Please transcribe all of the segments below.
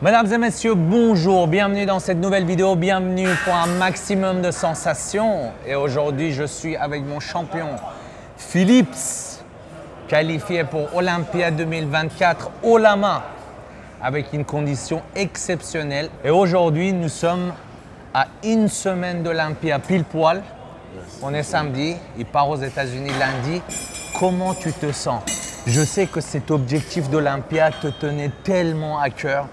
Mesdames et messieurs, bonjour, bienvenue dans cette nouvelle vidéo, bienvenue pour un maximum de sensations. Et aujourd'hui, je suis avec mon champion, Philips, qualifié pour Olympia 2024 haut la main, avec une condition exceptionnelle. Et aujourd'hui, nous sommes à une semaine d'Olympia pile poil. On est samedi, il part aux États-Unis lundi. Comment tu te sens? Je sais que cet objectif d'Olympia te tenait tellement à cœur.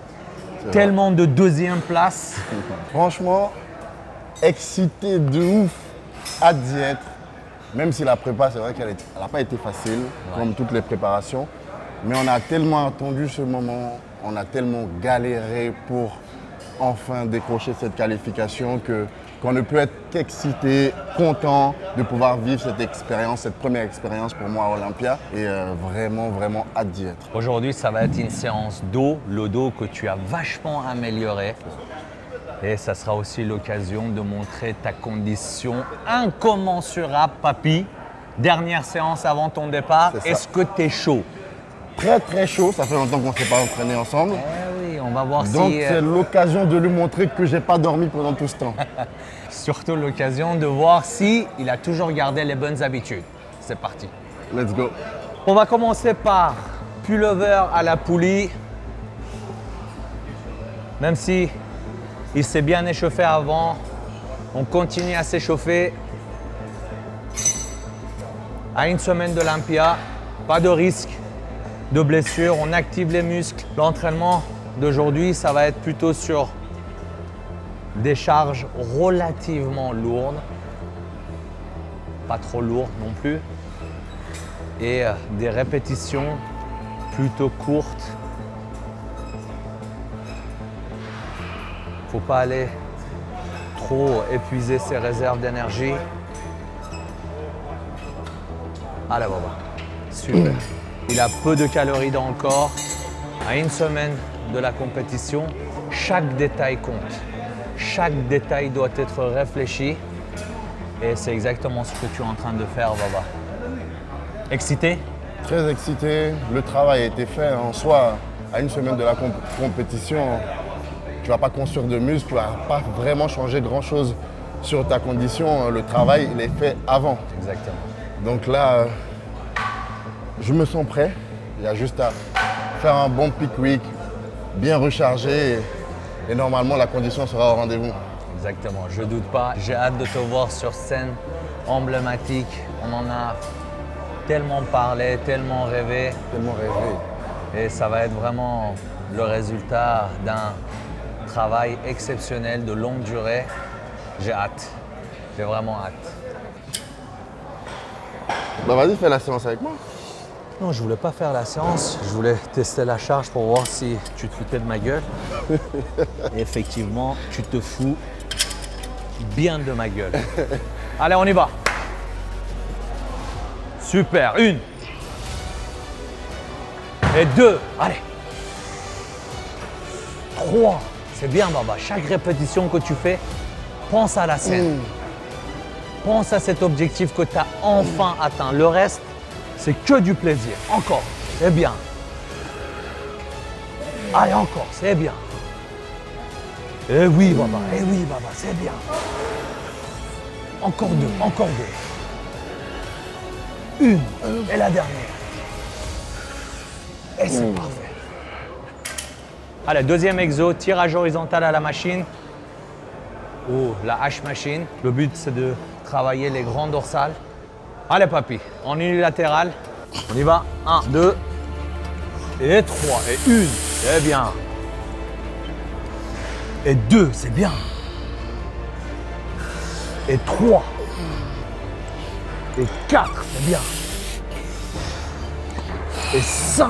Tellement de deuxième place. Franchement, excité de ouf, hâte d'y être. Même si la prépa, c'est vrai qu'elle n'a pas été facile, comme toutes les préparations. Mais on a tellement attendu ce moment, on a tellement galéré pour enfin décrocher cette qualification qu'on ne peut être qu'excité, content de pouvoir vivre cette expérience, cette première expérience pour moi à Olympia. Et vraiment hâte d'y être. Aujourd'hui, ça va être une séance dos, le dos que tu as vachement amélioré. Et ça sera aussi l'occasion de montrer ta condition incommensurable, papy. Dernière séance avant ton départ, est-ce que tu es chaud? Très chaud, ça fait longtemps qu'on ne s'est pas entraîné ensemble. Eh oui, on va voir Donc si… c'est l'occasion de lui montrer que je n'ai pas dormi pendant tout ce temps. Surtout l'occasion de voir si il a toujours gardé les bonnes habitudes. C'est parti. Let's go. On va commencer par pullover à la poulie. Même si il s'est bien échauffé avant, on continue à s'échauffer. À une semaine d'Olympia, pas de risque de blessure, on active les muscles. L'entraînement d'aujourd'hui, ça va être plutôt sur des charges relativement lourdes, pas trop lourdes non plus, et des répétitions plutôt courtes. Faut pas aller trop épuiser ses réserves d'énergie. Allez, baba. Super. Il a peu de calories dans le corps. À une semaine de la compétition, chaque détail compte. Chaque détail doit être réfléchi. Et c'est exactement ce que tu es en train de faire, Baba. Excité? Très excité. Le travail a été fait en soi. À une semaine de la compétition, tu ne vas pas construire de muscles, tu ne vas pas vraiment changer grand-chose sur ta condition. Le travail, il est fait avant. Exactement. Donc là, je me sens prêt. Il y a juste à faire un bon peak week, bien rechargé et normalement la condition sera au rendez-vous. Exactement, je doute pas. J'ai hâte de te voir sur scène emblématique. On en a tellement parlé, tellement rêvé. Tellement rêvé. Et ça va être vraiment le résultat d'un travail exceptionnel de longue durée. J'ai hâte. J'ai vraiment hâte. Bah vas-y, fais la séance avec moi. Non, je voulais pas faire la séance. Je voulais tester la charge pour voir si tu te foutais de ma gueule. Et effectivement, tu te fous bien de ma gueule. Allez, on y va. Super. 1. Et 2. Allez. 3. C'est bien, Baba. Chaque répétition que tu fais, pense à la scène. Pense à cet objectif que tu as enfin atteint. Le reste, c'est que du plaisir. Encore, c'est bien. Allez, encore, c'est bien. Eh oui, Baba, c'est bien. Encore 2, encore 2. 1, et la dernière. Et c'est parfait. Allez, deuxième exo, tirage horizontal à la machine ou la hache machine. Le but, c'est de travailler les grands dorsales. Allez, papy, en unilatéral. On y va. 1, 2 et 3 et 1. C'est bien. Et 2, c'est bien. Et 3. Et 4, c'est bien. Et 5.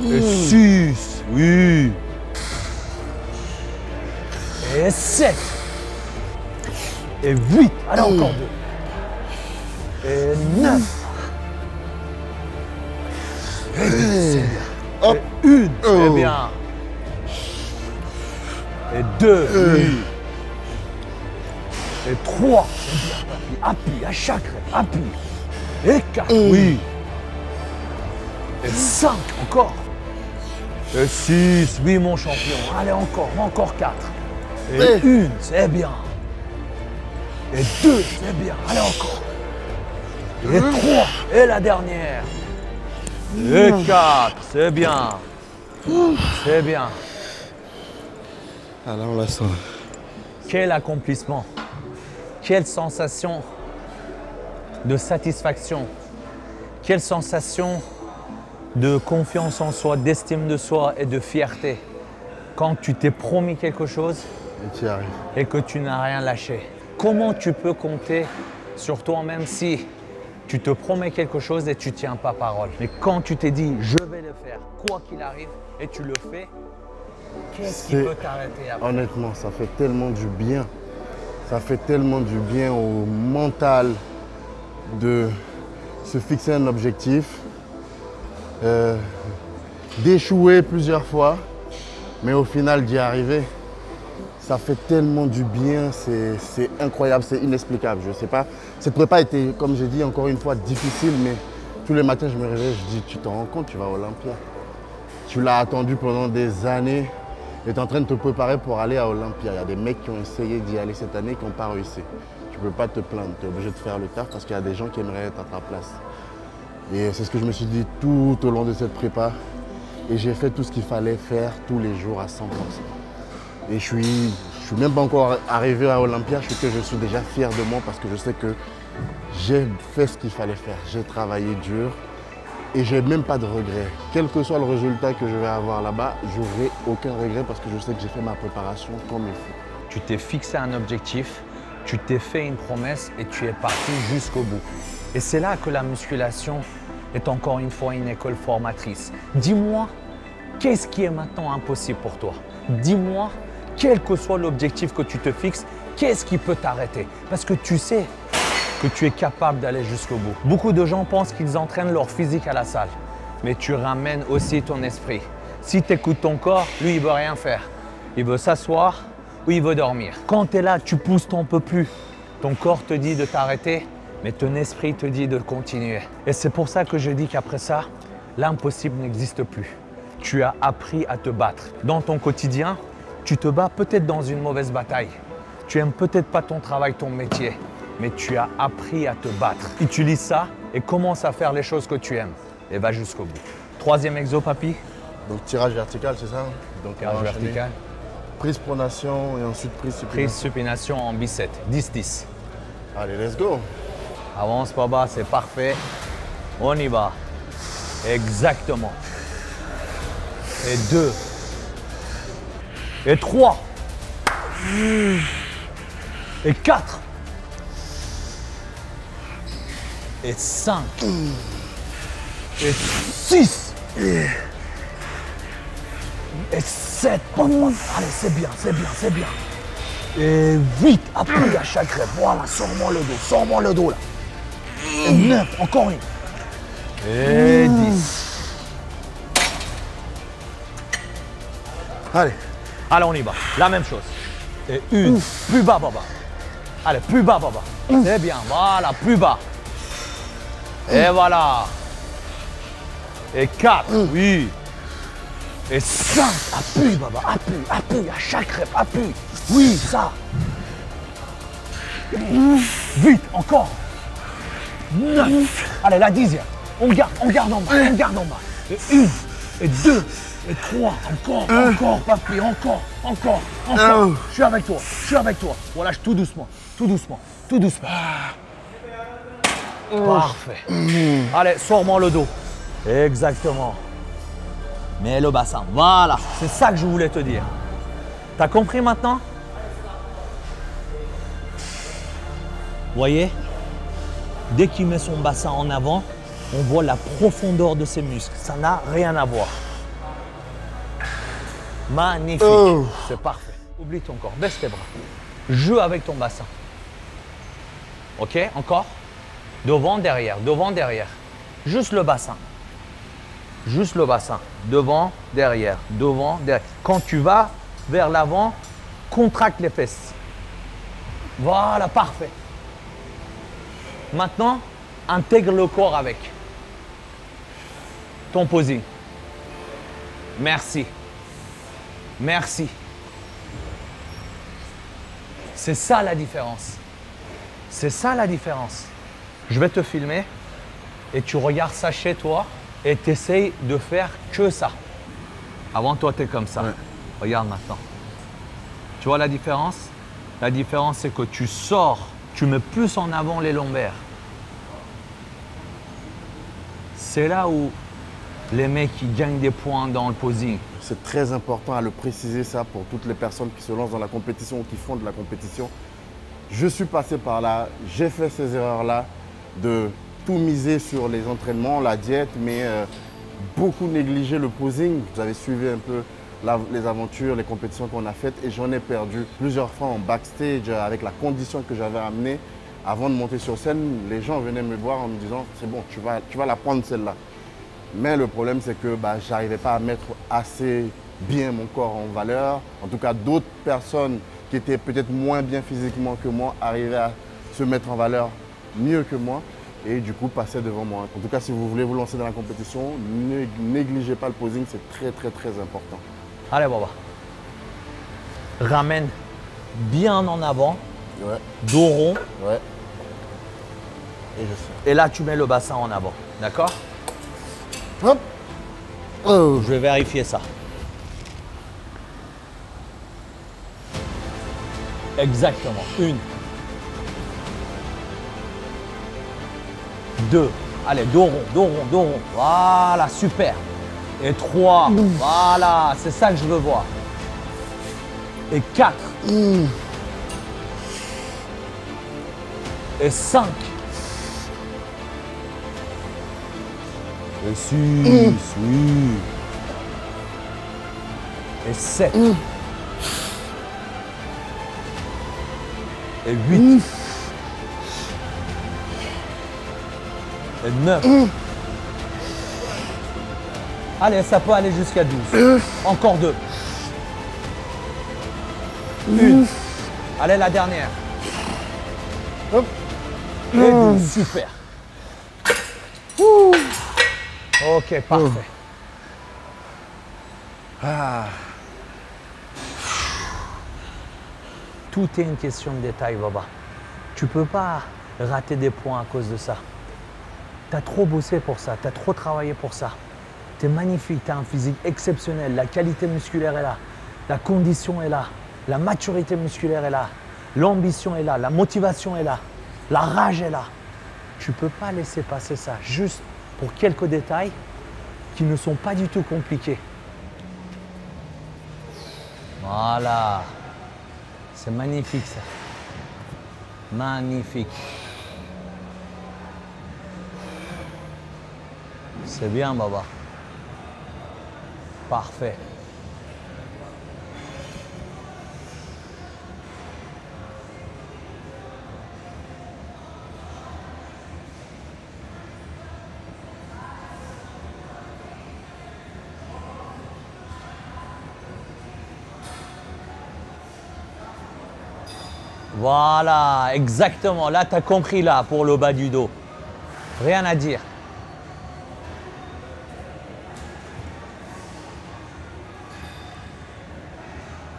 Et 6, oui. Et 7. Et 8. Allez, encore 2. Et 9. Et 10, c'est bien. Hop. Et 1, c'est bien. Et 2, oui. Et 3, c'est bien, papy. Appuie à chaque rep, appuie. Et 4, oui. Et 5, encore. Et 6, oui mon champion. Allez encore 4. Et 1, c'est bien. Et 2, c'est bien. Allez encore. Et 3, et la dernière. Et 4, c'est bien. C'est bien. Ah là, on la sent. Quel accomplissement. Quelle sensation de satisfaction. Quelle sensation de confiance en soi, d'estime de soi et de fierté. Quand tu t'es promis quelque chose Et tu y arrives. et que tu n'as rien lâché. Comment tu peux compter sur toi-même si tu te promets quelque chose et tu ne tiens pas parole? Mais quand tu t'es dit, je vais le faire, quoi qu'il arrive, et tu le fais, qu'est-ce qui peut t'arrêter après? Honnêtement, ça fait tellement du bien. Ça fait tellement du bien au mental de se fixer un objectif, d'échouer plusieurs fois, mais au final d'y arriver. Ça fait tellement du bien, c'est incroyable, c'est inexplicable. Je sais pas, cette prépa était, comme j'ai dit encore une fois, difficile, mais tous les matins je me réveille, je dis, tu t'en rends compte, tu vas à Olympia. Tu l'as attendu pendant des années et tu es en train de te préparer pour aller à Olympia. Il y a des mecs qui ont essayé d'y aller cette année qui n'ont pas réussi. Tu ne peux pas te plaindre, tu es obligé de faire le taf parce qu'il y a des gens qui aimeraient être à ta place. Et c'est ce que je me suis dit tout au long de cette prépa. Et j'ai fait tout ce qu'il fallait faire tous les jours à 100%. Et je suis même pas encore arrivé à Olympia, je suis déjà fier de moi parce que je sais que j'ai fait ce qu'il fallait faire. J'ai travaillé dur et j'ai même pas de regrets. Quel que soit le résultat que je vais avoir là-bas, je n'aurai aucun regret parce que je sais que j'ai fait ma préparation comme il faut. Tu t'es fixé un objectif, tu t'es fait une promesse et tu es parti jusqu'au bout. Et c'est là que la musculation est encore une fois une école formatrice. Dis-moi, qu'est-ce qui est maintenant impossible pour toi? Dis-moi, quel que soit l'objectif que tu te fixes, qu'est-ce qui peut t'arrêter? Parce que tu sais que tu es capable d'aller jusqu'au bout. Beaucoup de gens pensent qu'ils entraînent leur physique à la salle, mais tu ramènes aussi ton esprit. Si tu écoutes ton corps, lui, il ne veut rien faire. Il veut s'asseoir ou il veut dormir. Quand tu es là, tu pousses ton peu plus. Ton corps te dit de t'arrêter, mais ton esprit te dit de continuer. Et c'est pour ça que je dis qu'après ça, l'impossible n'existe plus. Tu as appris à te battre. Dans ton quotidien, tu te bats peut-être dans une mauvaise bataille. Tu n'aimes peut-être pas ton travail, ton métier, mais tu as appris à te battre. Utilise ça et commence à faire les choses que tu aimes. Et va jusqu'au bout. Troisième exo, papy. Donc tirage vertical, c'est ça? Donc Tirage vertical. Prise pronation et ensuite prise supination. Prise supination en bicep. 10-10. Allez, let's go. Avance pas bas, c'est parfait. On y va. Exactement. Et 2. Et 3. Et 4. Et 5. Et 6. Et 7. Allez, c'est bien, c'est bien, c'est bien. Et 8. Appuie à chaque rep. Voilà, sors-moi le dos là. Et 9. Encore une. Et 10. Allez. Allez, on y va. La même chose. Et 1. Plus bas, baba. Allez, plus bas, baba. C'est bien. Voilà, plus bas. Et voilà. Et 4. Oui. Et 5. Appuie, baba. Appuie. À chaque rep. Appuie. Oui, ça. 8. Encore. 9. Allez, la 10e. On garde en bas. Et 1. Et 2. Et 3, encore, papy, encore. Je suis avec toi. Voilà, tout doucement. Parfait. Allez, sors-moi le dos. Exactement. Mets le bassin, voilà. C'est ça que je voulais te dire. T'as compris maintenant? Voyez? Dès qu'il met son bassin en avant, on voit la profondeur de ses muscles. Ça n'a rien à voir. Magnifique, c'est parfait. Oublie ton corps, baisse tes bras. Joue avec ton bassin. Ok, encore. Devant, derrière. Juste le bassin. Devant, derrière. Quand tu vas vers l'avant, contracte les fesses. Voilà, parfait. Maintenant, intègre le corps avec ton posing. Merci. Merci. C'est ça la différence. C'est ça la différence. Je vais te filmer et tu regardes ça chez toi et tu essayes de faire que ça. Avant, toi, tu es comme ça. Ouais. Regarde maintenant. Tu vois la différence? La différence, c'est que tu sors, tu mets plus en avant les lombaires. C'est là où les mecs qui gagnent des points dans le posing. C'est très important à le préciser ça pour toutes les personnes qui se lancent dans la compétition ou qui font de la compétition. Je suis passé par là, j'ai fait ces erreurs-là de tout miser sur les entraînements, la diète, mais beaucoup négliger le posing. Vous avez suivi un peu les aventures, les compétitions qu'on a faites et j'en ai perdu plusieurs fois en backstage avec la condition que j'avais amenée. Avant de monter sur scène, les gens venaient me voir en me disant « c'est bon, tu vas la prendre celle-là ». Mais le problème, c'est que je n'arrivais pas à mettre assez bien mon corps en valeur. En tout cas, d'autres personnes qui étaient peut-être moins bien physiquement que moi arrivaient à se mettre en valeur mieux que moi et du coup passaient devant moi. En tout cas, si vous voulez vous lancer dans la compétition, ne négligez pas le posing, c'est très très très important. Allez, Baba. Ramène bien en avant, ouais. Dos rond. Ouais. Et là, tu mets le bassin en avant, d'accord? Hop. Oh. Je vais vérifier ça. Exactement. 1. 2. Allez, dos rond, dos rond, dos rond. Voilà, super. Et 3. Voilà, c'est ça que je veux voir. Et 4. Et 5. Et 6. Oui. Et 7. Et 8. Et 9. Allez, ça peut aller jusqu'à 12. Encore 2. 1. Allez, la dernière. Hop. Et 12. Super. Ok, parfait. Tout est une question de détail, Baba. Tu peux pas rater des points à cause de ça. Tu as trop bossé pour ça, tu as trop travaillé pour ça. Tu es magnifique, tu as un physique exceptionnel, la qualité musculaire est là, la condition est là, la maturité musculaire est là, l'ambition est là, la motivation est là, la rage est là. Tu ne peux pas laisser passer ça juste pour quelques détails qui ne sont pas du tout compliqués. Voilà. C'est magnifique ça. Magnifique. C'est bien, Baba. Parfait. Voilà, exactement. Là, tu as compris là pour le bas du dos. Rien à dire.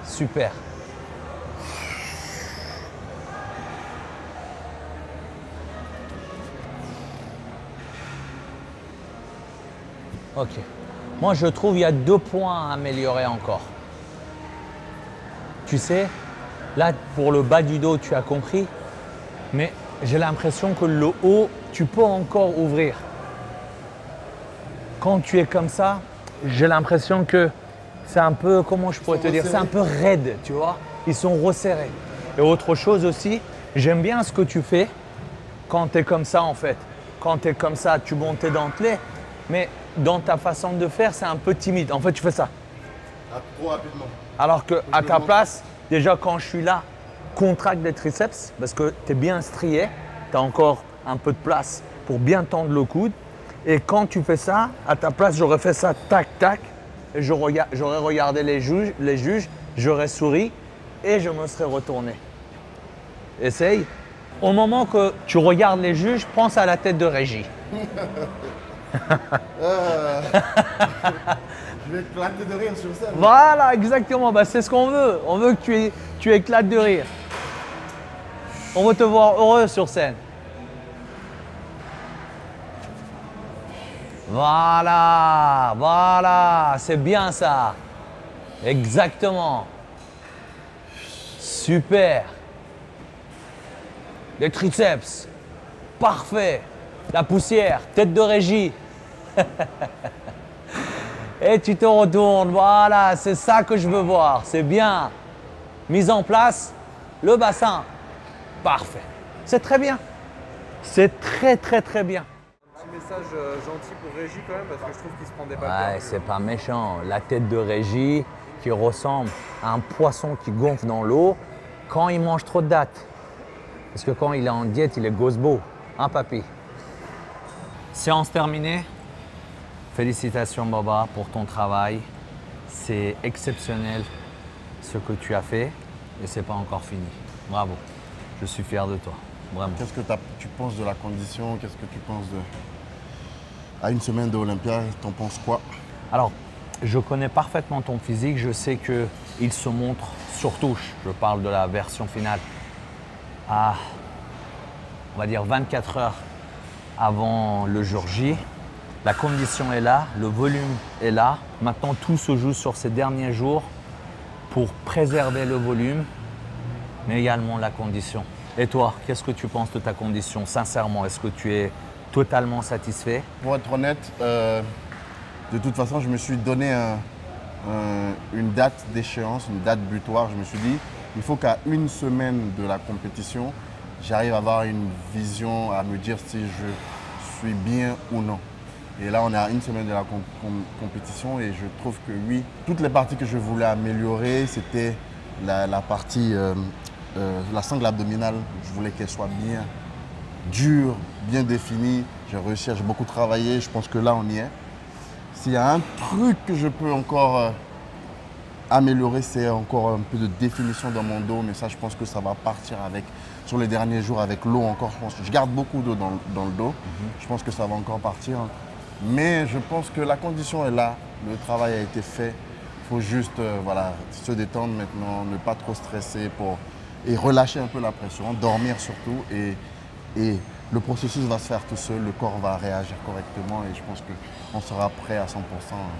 Super. Ok. Moi, je trouve qu'il y a 2 points à améliorer encore. Tu sais, là, pour le bas du dos, tu as compris, mais j'ai l'impression que le haut, tu peux encore ouvrir. Quand tu es comme ça, j'ai l'impression que c'est un peu, comment je pourrais te dire, c'est un peu raide, tu vois. Ils sont resserrés. Et autre chose aussi, j'aime bien ce que tu fais quand tu es comme ça en fait. Quand tu es comme ça, tu montes tes dentelés, mais dans ta façon de faire, c'est un peu timide. En fait, tu fais ça. Trop rapidement. Alors qu'à ta place, déjà quand je suis là, contracte les triceps parce que tu es bien strié, tu as encore un peu de place pour bien tendre le coude. Et quand tu fais ça, à ta place, j'aurais fait ça tac, tac. Et j'aurais regardé les juges, j'aurais souri et je me serais retourné. Essaye. Au moment que tu regardes les juges, pense à la tête de Régie. Je vais éclater de rire sur scène. Voilà, exactement. Bah, c'est ce qu'on veut. On veut que tu éclates de rire. On veut te voir heureux sur scène. Voilà, voilà, c'est bien ça. Exactement. Super. Les triceps. Parfait. La poussière, tête de régie. Et tu te retournes. Voilà, c'est ça que je veux voir. C'est bien. Mise en place, le bassin. Parfait. C'est très bien. C'est très, très, très bien. Un message gentil pour Régis quand même, parce que je trouve qu'il se prend des Ouais, papes. c'est pas méchant. La tête de Régis qui ressemble à un poisson qui gonfle dans l'eau quand il mange trop de dattes. Parce que quand il est en diète, il est gosbo. Hein, papy? Séance terminée. Félicitations, Baba, pour ton travail. C'est exceptionnel ce que tu as fait et c'est pas encore fini. Bravo. Je suis fier de toi. Vraiment. Qu'est-ce que tu penses de la condition? Qu'est-ce que tu penses de... À une semaine de Olympia, t'en penses quoi? Alors, je connais parfaitement ton physique. Je sais qu'il se montre sur touche. Je parle de la version finale. À, on va dire, 24 heures avant le jour J. La condition est là, le volume est là. Maintenant, tout se joue sur ces derniers jours pour préserver le volume, mais également la condition. Et toi, qu'est-ce que tu penses de ta condition? Sincèrement, est-ce que tu es totalement satisfait? Pour être honnête, de toute façon, je me suis donné une date d'échéance, une date butoir. Je me suis dit, il faut qu'à une semaine de la compétition, j'arrive à avoir une vision, à me dire si je suis bien ou non. Et là, on est à une semaine de la compétition et je trouve que oui, toutes les parties que je voulais améliorer, c'était la partie, la sangle abdominale. Je voulais qu'elle soit bien dure, bien définie. J'ai réussi, j'ai beaucoup travaillé. Je pense que là, on y est. S'il y a un truc que je peux encore améliorer, c'est encore un peu de définition dans mon dos. Mais ça, je pense que ça va partir sur les derniers jours avec l'eau encore. Je garde beaucoup d'eau dans le dos. Je pense que ça va encore partir. Mais je pense que la condition est là, le travail a été fait. Il faut juste voilà, se détendre maintenant, ne pas trop stresser et relâcher un peu la pression, dormir surtout. Et le processus va se faire tout seul, le corps va réagir correctement et je pense qu'on sera prêt à 100%.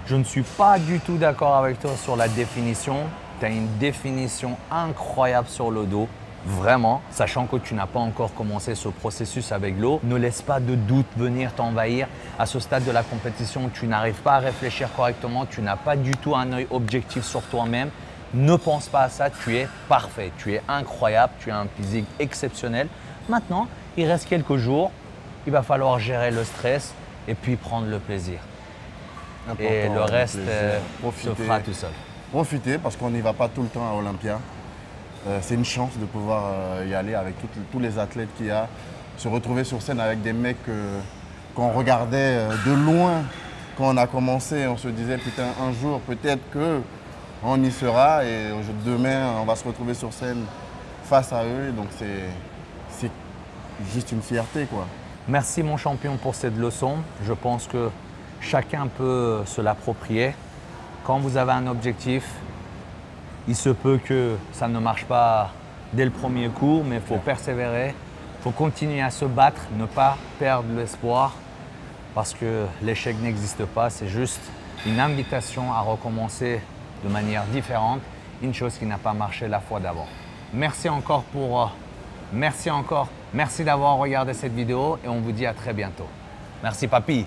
Je ne suis pas du tout d'accord avec toi sur la définition. Tu as une définition incroyable sur le dos. Vraiment, sachant que tu n'as pas encore commencé ce processus avec l'eau, ne laisse pas de doute venir t'envahir. À ce stade de la compétition, tu n'arrives pas à réfléchir correctement, tu n'as pas du tout un œil objectif sur toi-même. Ne pense pas à ça, tu es parfait, tu es incroyable, tu as un physique exceptionnel. Maintenant, il reste quelques jours, il va falloir gérer le stress et puis prendre le plaisir. Important, et le reste se Profiter. fera tout seul. Profiter parce qu'on n'y va pas tout le temps à Olympia. C'est une chance de pouvoir y aller avec tous les athlètes qu'il y a, se retrouver sur scène avec des mecs qu'on regardait de loin quand on a commencé. On se disait putain un jour peut-être qu'on y sera et demain on va se retrouver sur scène face à eux. Donc c'est juste une fierté quoi. Merci mon champion pour cette leçon. Je pense que chacun peut se l'approprier. Quand vous avez un objectif, il se peut que ça ne marche pas dès le premier coup, mais il faut persévérer, il faut continuer à se battre, ne pas perdre l'espoir parce que l'échec n'existe pas, c'est juste une invitation à recommencer de manière différente, une chose qui n'a pas marché la fois d'avant. Merci encore merci d'avoir regardé cette vidéo et on vous dit à très bientôt. Merci papy.